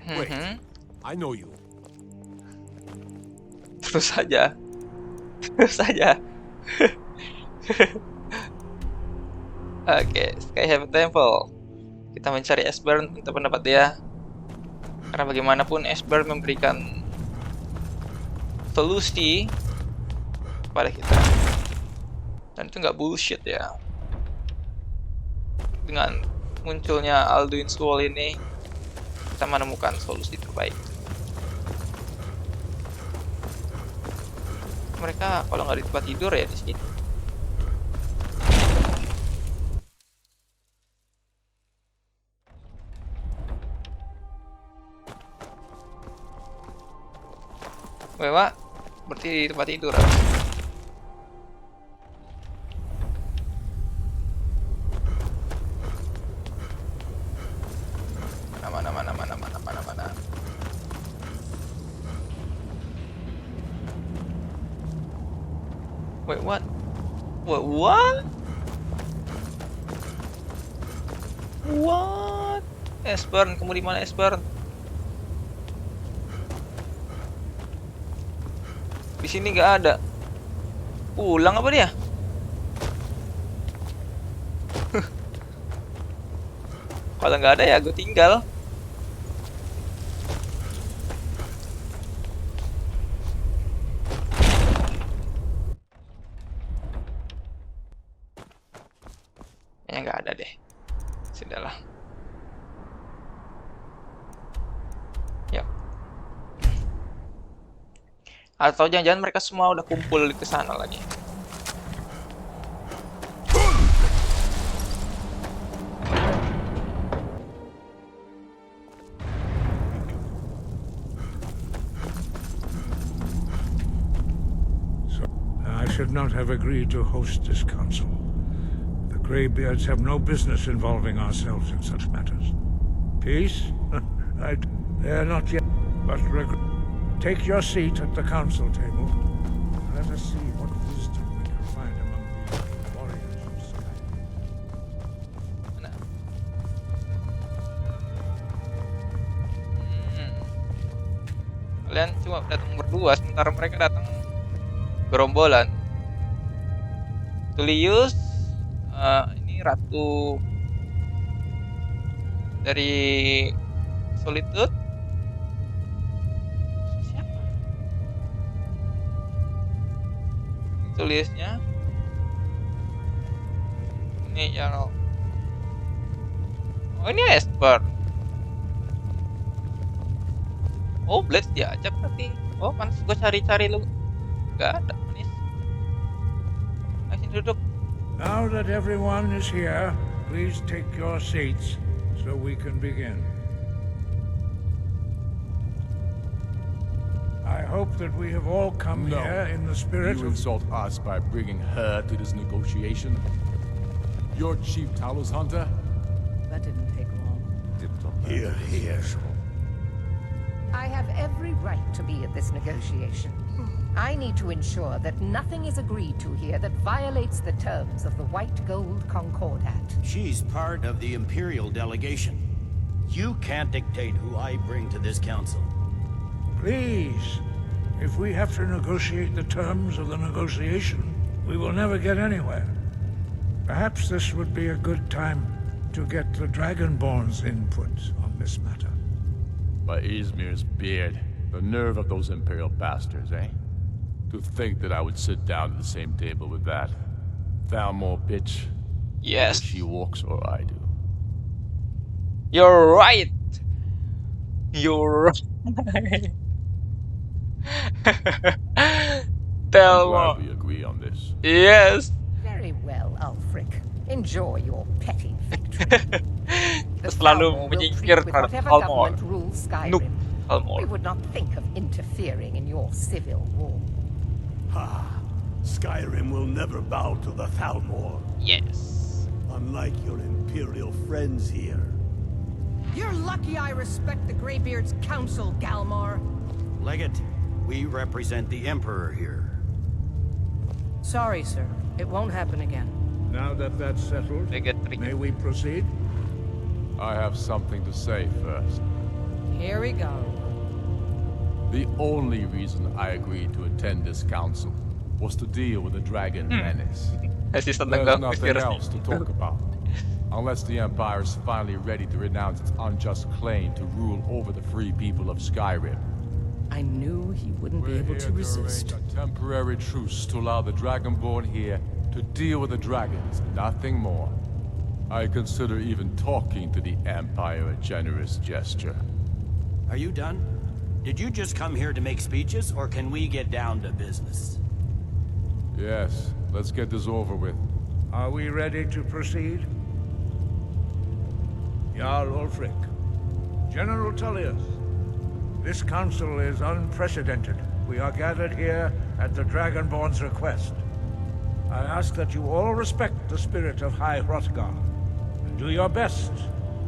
Wait, I know you. Terus saja. Terus saja. Oke, Skyrim Temple. Kita mencari Esbern untuk pendapat dia. Karena bagaimanapun Esbern memberikan solusi kepada kita. Dan itu nggak bullshit ya. Dengan munculnya Alduin Scroll ini, kita menemukan solusi terbaik. Mereka kalau nggak di tempat tidur ya di sini. Wah, berarti di tempat tidur. Mana. Wait, what? What? Esbern, kamu di mana Esbern? Di sini nggak ada. Pulang apa dia? Kalau nggak ada ya gue tinggal. Kayaknya nggak ada deh. Sudahlah. Yuk. Atau jangan-jangan mereka semua udah kumpul ke sana lagi. I should not have agreed to host this council. The Greybeards have no business involving ourselves in such matters. Peace? They are not yet, but take your seat at the council table. Let us see what wisdom we can find among the warriors of Skyrim. Kalian cuma datang berdua, sementara mereka datang gerombolan. Tullius, ini ratu dari Solitude. Siapa? Tulliusnya. Ini Jarl. Oh, ini Esper. Oh, Blades diajak berarti. Oh, pantas gue cari-cari lu. Gak ada, manis. Ayo duduk. Now that everyone is here, please take your seats so we can begin. I hope that we have all come here in the spirit You insult us by bringing her to this negotiation? You're cheap Talos hunter? That didn't take long. Here. I have every right to be at this negotiation. I need to ensure that nothing is agreed to here that violates the terms of the White Gold Concordat. She's part of the Imperial delegation. You can't dictate who I bring to this council. Please, if we have to negotiate the terms of the negotiation, we will never get anywhere. Perhaps this would be a good time to get the Dragonborn's input on this matter. By Izmir's beard, the nerve of those Imperial bastards, eh? To think that I would sit down at the same table with that Thalmor bitch. Yes. Whether she walks or I do. You're right. You're right. I'm glad we agree on this. Yes. Very well, Ulfric. Enjoy your petty victory. The Selalu Thalmor will treat menyingkir with terhadap whatever Thalmor. government rules Skyrim. Thalmor. We would not think of interfering in your civil war. Skyrim will never bow to the Thalmor, Yes. unlike your Imperial friends here. You're lucky I respect the Greybeard's counsel, Galmar. Legate, we represent the Emperor here. Sorry, sir. It won't happen again. Now that that's settled, They get tricky. may we proceed? I have something to say first. Here we go. The only reason I agreed to attend this council was to deal with the dragon menace. Assistant There's naga nothing Mr. else to talk about. Unless the Empire is finally ready to renounce its unjust claim to rule over the free people of Skyrim. I knew he wouldn't be We're able here to resist. arrange a temporary truce to allow the Dragonborn here to deal with the dragons, nothing more. I consider even talking to the Empire a generous gesture. Are you done? Did you just come here to make speeches, or can we get down to business? Yes, let's get this over with. Are we ready to proceed? Jarl Ulfric, General Tullius, this council is unprecedented. We are gathered here at the Dragonborn's request. I ask that you all respect the spirit of High Hrothgar, and do your best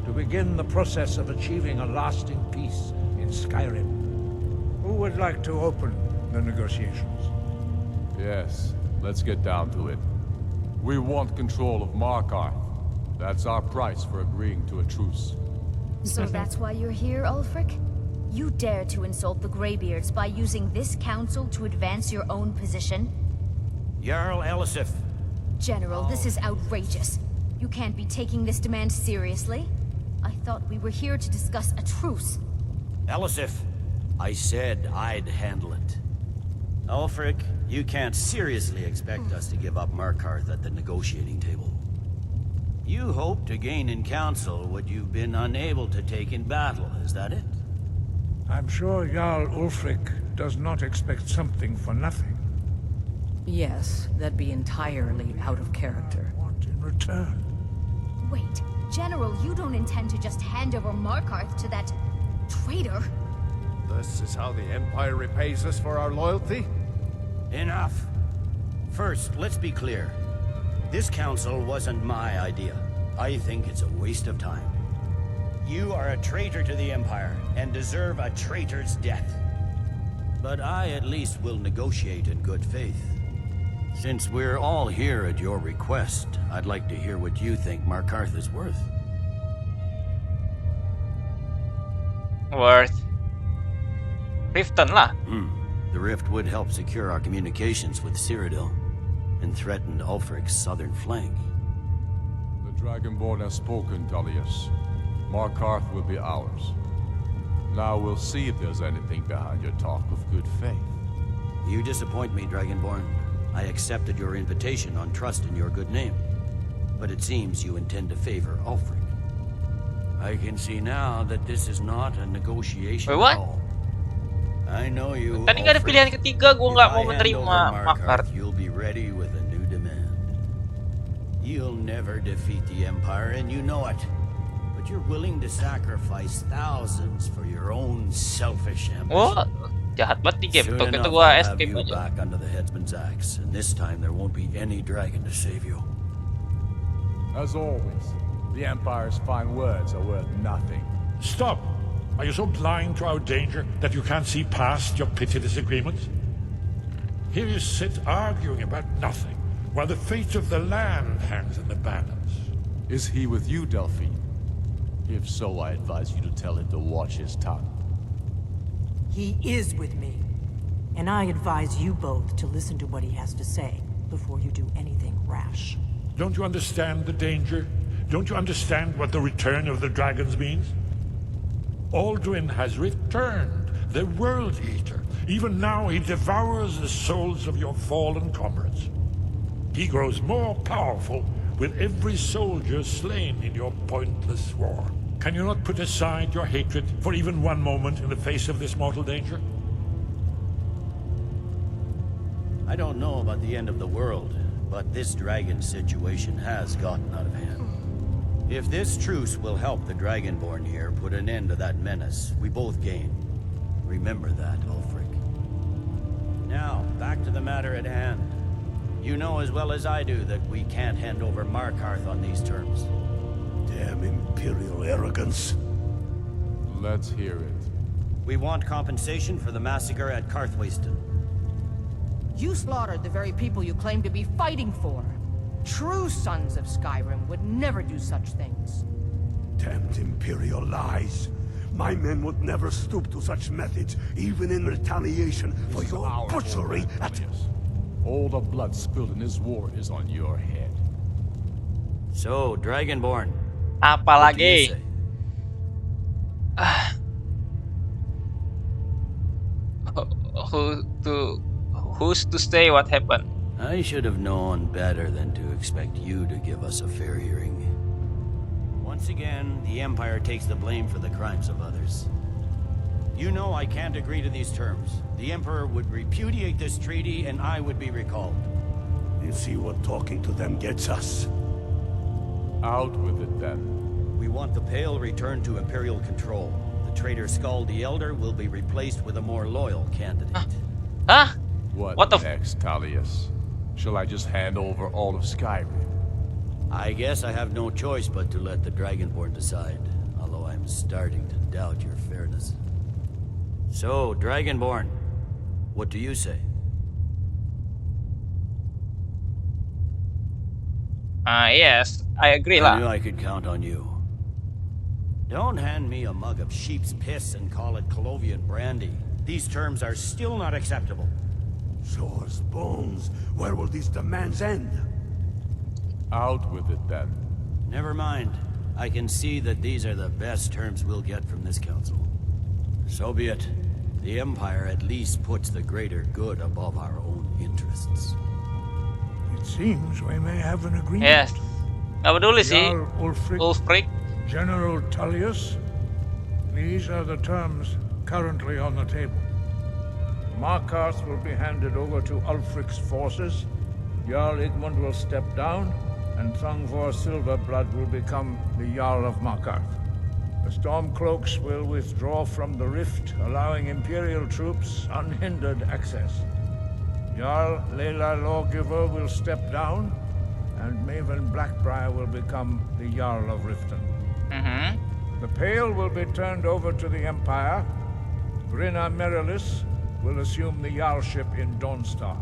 to begin the process of achieving a lasting peace in Skyrim. Who would like to open the negotiations? Yes, let's get down to it. We want control of Markarth. That's our price for agreeing to a truce. So that's why you're here, Ulfric? You dare to insult the Greybeards by using this council to advance your own position? Jarl Elisif. General, this is outrageous. You can't be taking this demand seriously. I thought we were here to discuss a truce. Elisif, I said I'd handle it. Ulfric, you can't seriously expect us to give up Markarth at the negotiating table. You hope to gain in council what you've been unable to take in battle, is that it? I'm sure Jarl Ulfric does not expect something for nothing. Yes, that'd be entirely out of character. Want in return? Wait, General, you don't intend to just hand over Markarth to that traitor? This is how the Empire repays us for our loyalty? Enough. First, let's be clear. This council wasn't my idea. I think it's a waste of time. You are a traitor to the Empire, and deserve a traitor's death. But I at least will negotiate in good faith. Since we're all here at your request, I'd like to hear what you think Markarth is worth. Worth. Riften lah. The rift would help secure our communications with Cyrodiil, and threatened Ulfric's southern flank. The Dragonborn has spoken, Tullius. Markarth will be ours. Now we'll see if there's anything behind your talk of good faith. You disappoint me, Dragonborn. I accepted your invitation on trust in your good name. But it seems you intend to favor Ulfric. I can see now that this is not a negotiation Wait, what? at all. I know you, Tadi nggak ada Ulfric. pilihan ketiga, gue nggak If mau I hand menerima over Markarth. You'll be ready with a new demand. You'll never defeat the Empire, and you know it. But you're willing to sacrifice thousands for your own selfish ambition. Oh, jahat banget di game. Soon Tuh, itu enough, gue I'll have escape you aja. back under the headsman's axe, and this time there won't be any dragon to save you. As always, the Empire's fine words are worth nothing. Stop! Are you so blind to our danger that you can't see past your pitiless agreements? Here you sit arguing about nothing, while the fate of the land hangs in the balance. Is he with you, Delphine? If so, I advise you to tell him to watch his tongue. He is with me. And I advise you both to listen to what he has to say before you do anything rash. Don't you understand the danger? Don't you understand what the return of the dragons means? Aldrin has returned, the World Eater. Even now he devours the souls of your fallen comrades. He grows more powerful with every soldier slain in your pointless war. Can you not put aside your hatred for even one moment in the face of this mortal danger? I don't know about the end of the world, but this dragon situation has gotten out of hand. If this truce will help the Dragonborn here put an end to that menace, we both gain. Remember that, Ulfric. Now, back to the matter at hand. You know as well as I do that we can't hand over Markarth on these terms. Damn Imperial arrogance. Let's hear it. We want compensation for the massacre at Karthwasten. You slaughtered the very people you claim to be fighting for. True sons of Skyrim would never do such things. Damned Imperial lies. My men would never stoop to such methods, even in retaliation for your butchery at... All the blood spilled in this war is on your head. So, Dragonborn. Apalagi? Who's to say what happened? I should have known better than to expect you to give us a fair hearing. Once again, the Empire takes the blame for the crimes of others. You know I can't agree to these terms. The Emperor would repudiate this treaty and I would be recalled. You see what talking to them gets us? Out with it then. We want the Pale returned to Imperial control. The traitor Skull the Elder will be replaced with a more loyal candidate. Huh? What the next, Tullius? Shall I just hand over all of Skyrim? I guess I have no choice but to let the Dragonborn decide, although I'm starting to doubt your fairness. So, Dragonborn, what do you say? Yes, I agree I lah. knew I could count on you. Don't hand me a mug of sheep's piss and call it Colovian brandy. These terms are still not acceptable. Swords, bones, where will these demands end? Out with it then. Never mind. I can see that these are the best terms we'll get from this council. So be it. The Empire at least puts the greater good above our own interests. It seems we may have an agreement. Yes. Nggak peduli sih. Jarl Ulfric, Ulfric. General Tullius, these are the terms currently on the table. Markarth will be handed over to Ulfric's forces, Jarl Igmund will step down, and Thungvor Silverblood will become the Jarl of Markarth. The Stormcloaks will withdraw from the rift, allowing Imperial troops unhindered access. Jarl Leila Lawgiver will step down, and Maven Blackbriar will become the Jarl of Riften. The Pale will be turned over to the Empire. Brinna Merilis will assume the Jarlship in Dawnstar.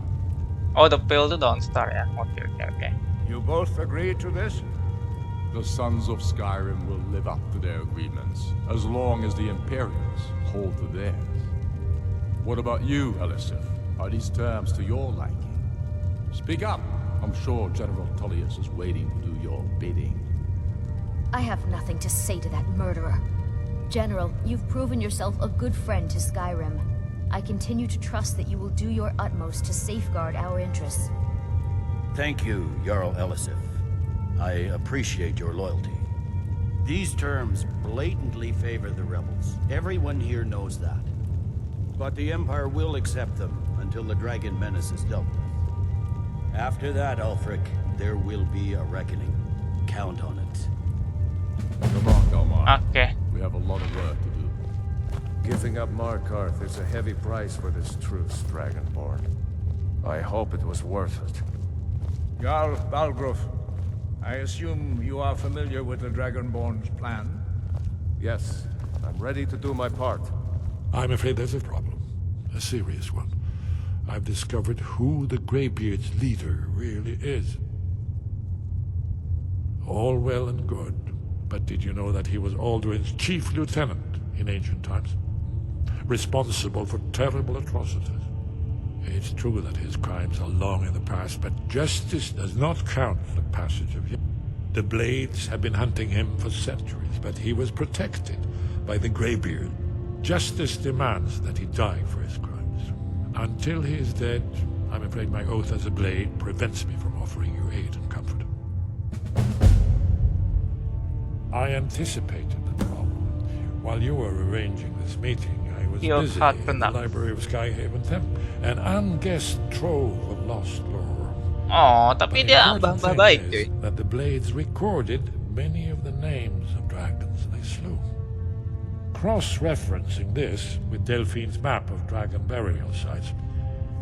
Oh, the Pale to Dawnstar ya. Okay. You both agree to this? The Sons of Skyrim will live up to their agreements, as long as the Imperials hold to theirs. What about you, Elisif? Are these terms to your liking? Speak up. I'm sure General Tullius is waiting to do your bidding. I have nothing to say to that murderer. General, you've proven yourself a good friend to Skyrim. I continue to trust that you will do your utmost to safeguard our interests. Thank you, Jarl Elisif. I appreciate your loyalty. These terms blatantly favor the rebels. Everyone here knows that. But the Empire will accept them until the dragon menace is dealt with. After that, Ulfric, there will be a reckoning. Count on it. Come on, Delmar. Okay. We have a lot of work to do. Giving up Markarth is a heavy price for this truce, Dragonborn. I hope it was worth it. Jarl Balgruuf, I assume you are familiar with the Dragonborn's plan? Yes, I'm ready to do my part. I'm afraid there's a problem. A serious one. I've discovered who the Greybeard's leader really is. All well and good, but did you know that he was Alduin's chief lieutenant in ancient times? Responsible for terrible atrocities. It's true that his crimes are long in the past, but justice does not count the passage of years. The Blades have been hunting him for centuries, but he was protected by the Greybeard. Justice demands that he die for his crimes. Until he is dead, I'm afraid my oath as a Blade prevents me from offering you aid and comfort. I anticipated the problem. While you were arranging this meeting, I was busy in the library of Skyhaven Temple, an unguessed trove of lost lore. Oh, tapi dia abang-abang baik, cuy. That the Blades recorded many of the names of dragons they slew. Cross-referencing this with Delphine's map of dragon burial sites,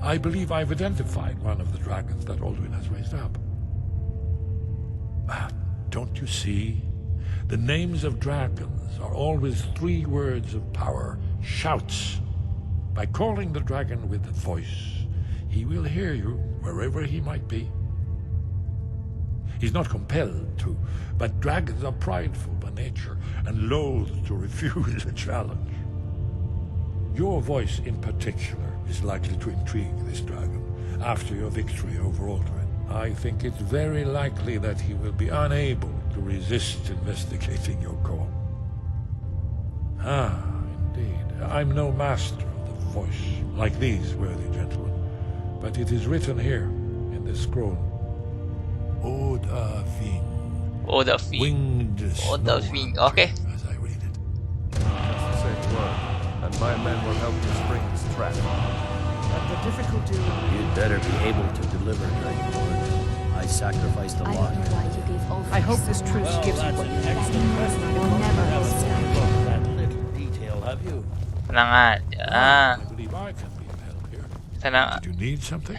I believe I've identified one of the dragons that Alduin has raised up. Don't you see? The names of dragons are always 3 words of power, shouts. By calling the dragon with the voice, he will hear you wherever he might be. He's not compelled to, but dragons are prideful by nature and loath to refuse a challenge. Your voice in particular is likely to intrigue this dragon after your victory over Aldrin. I think it's very likely that he will be unable to resist investigating your call. Ah, indeed. I'm no master of the voice, like these worthy gentlemen, but it is written here in this scroll. Oda Ving. Oda Ving. Winged Oda Ving. Okay. as I read it. Just say the word, and my men will help you spring this trap. But the difficulty... You'd better be able to deliver, Dragonborn. I sacrificed a I lot. don't know why you gave all I hope this truce gives you what you need. excellent question. You'll never hold Skyrim. That little detail, have you? Tenang aja. I believe I can be of help here. Tenang. Did you need something?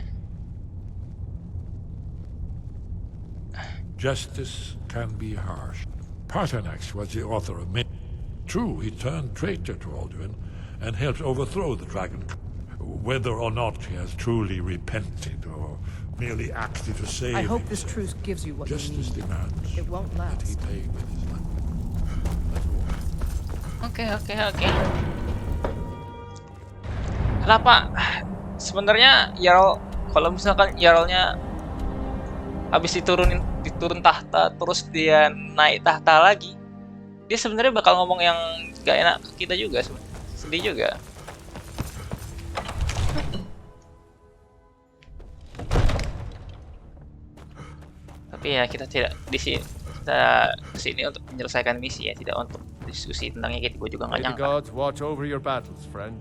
Justice can be harsh. Paternax was the author of many. True, he turned traitor to Alduin and helped overthrow the dragon. Whether or not he has truly repented or merely acted to save I hope himself, this truce gives you what you justice need. demands It won't that he last. pay with his life. Let's go. Oke. Kenapa? Sebenarnya Jarl, kalau misalkan Jarlnya habis diturun tahta terus dia naik tahta lagi, dia sebenarnya bakal ngomong yang gak enak ke kita juga, sedih juga. Tapi ya kita tidak di sini, kita kesini untuk menyelesaikan misi ya, tidak untuk diskusi tentangnya. Gue juga nggak May the nyangka. gods watch over your battles, friend.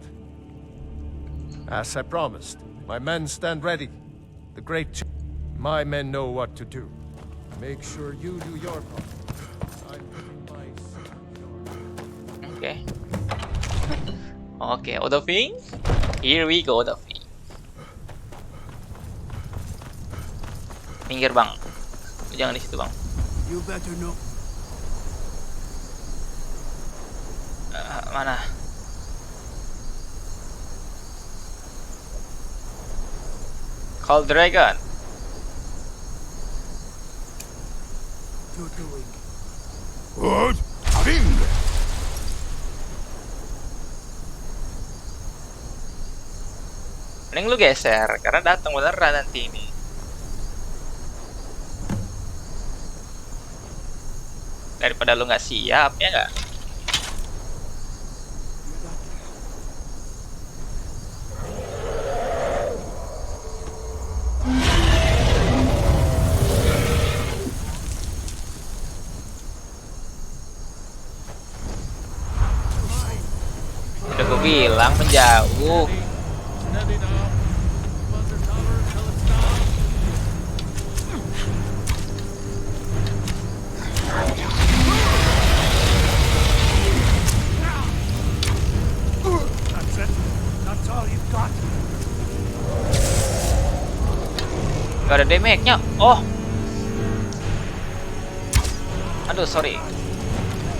As I promised, my men stand ready. The great my men know what to do. Make sure you do your part. I'm putting my Oke, Oda Ving. Here we go, Oda Ving. Minggir bang, jangan di situ bang. You better know. Mana? Call Dragon. You're doing. What? Bing! Mending lu geser, karena datang beneran nanti ini. Daripada lu nggak siap, ya nggak? Udah gue bilang menjauh. That's it. That's all you've got. Gak ada damage-nya. Oh. Aduh, sorry.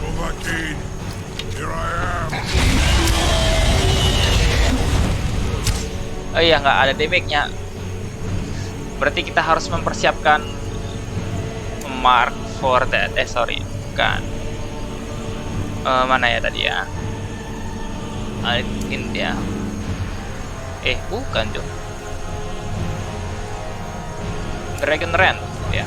Novakin, here I am. Oh iya, nggak ada damage-nya. Berarti kita harus mempersiapkan mark for that. Sorry, bukan. Mana ya tadi ya? Alkin dia. Bukan tuh. Dragon Ren, ya.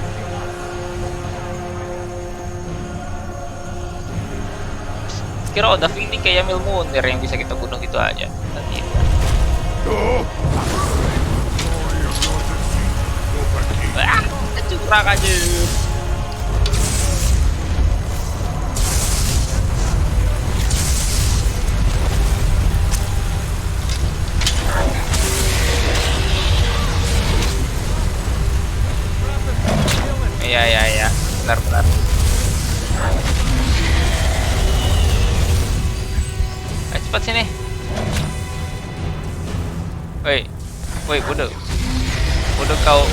Kira Oda Ving ini kayak Milmunir yang bisa kita bunuh gitu aja. Nanti. Kecurang aja. Iya, benar. Ayo cepat sini. Woi, bodoh kau.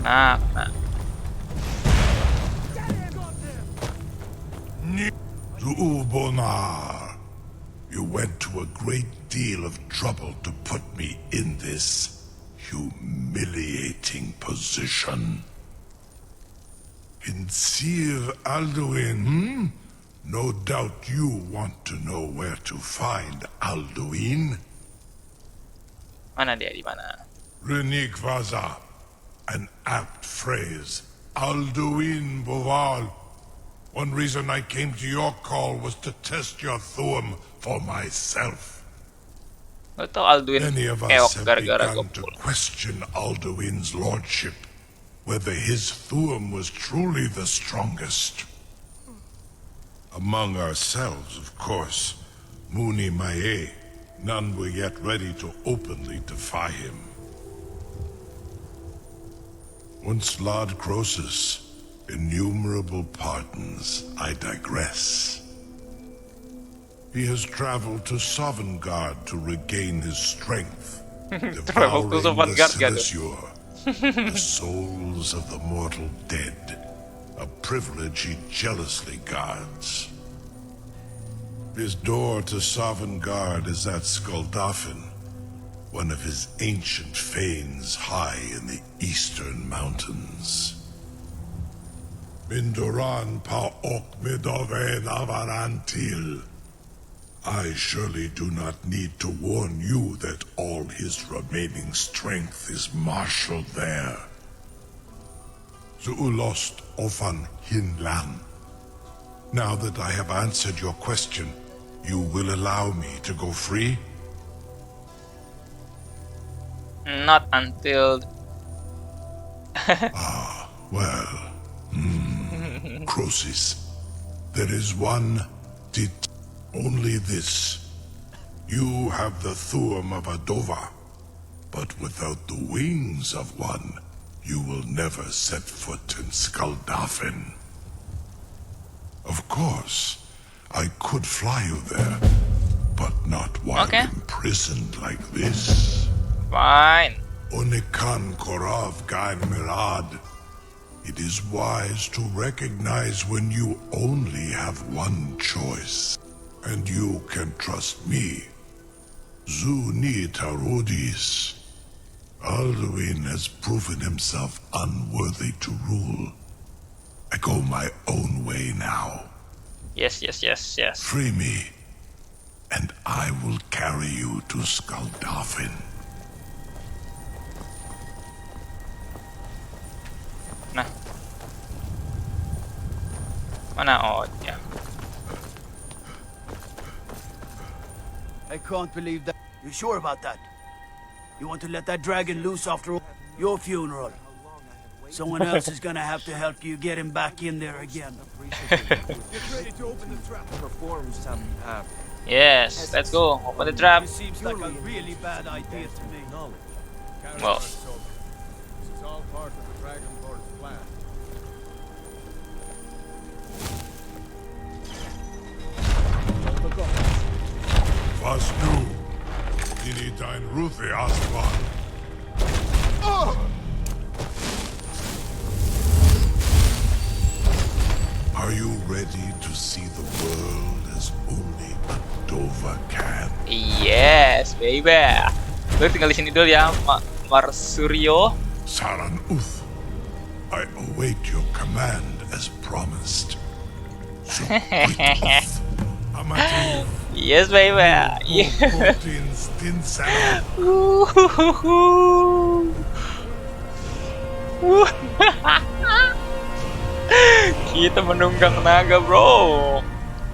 Nah. Ni Ubonar. You went to a great deal of trouble to put me in this humiliating position. In Sir Alduin, No doubt you want to know where to find Alduin. Mana dia, di mana? Renikvaza, an apt phrase. Alduin Boval. One reason I came to your call was to test your thuum for myself. Atau Alduin Many of keok us have gara-gara begun to gopul. question Alduin's lordship, whether his thuum was truly the strongest. Among ourselves, of course, Muni Mae, none were yet ready to openly defy him. Once Lord Croesus, innumerable pardons, I digress. He has traveled to Sovngarde to regain his strength, Travel to devouring the Sovngarde, gak tuh? Silesure, the souls of the mortal dead, a privilege he jealously guards. His door to Sovngarde is at Skuldafn, one of his ancient fanes high in the eastern mountains. Mindoran pa ok midove navarantil. I surely do not need to warn you that all his remaining strength is marshaled there. Zuulost ofan hinlan. Now that I have answered your question, you will allow me to go free? Not until Well, Croesus, there is one only this. You have the thuum of a dova, but without the wings of one, you will never set foot in Skuldafn. Of course, I could fly you there, but not while imprisoned like this. fine. Onikan Korav Gain Mirad. It is wise to recognize when you only have one choice. And you can trust me. Zuni Tarudis. Alduin has proven himself unworthy to rule. I go my own way now. Yes. Free me, and I will carry you to Skuldafn. Nah. Mana? Oh, ya. I can't believe that. You sure about that? You want to let that dragon loose after your funeral? Someone else is gonna have to help you get him back in there again. Yes, let's go. Open the trap. It seems like a really bad idea to me. Well, This is all part of the Dragonborn's plan. Was nu? Dini dein Ruthi Aswan. Are you ready to see the world as only a Dova can? yes, baby. Gue tinggal di sini dulu ya, Marsuryo. Saran Uth, I await your command as promised. So Amativ, Yes, baby. Yeah. Putin Stinsan. Kita menunggang naga, bro.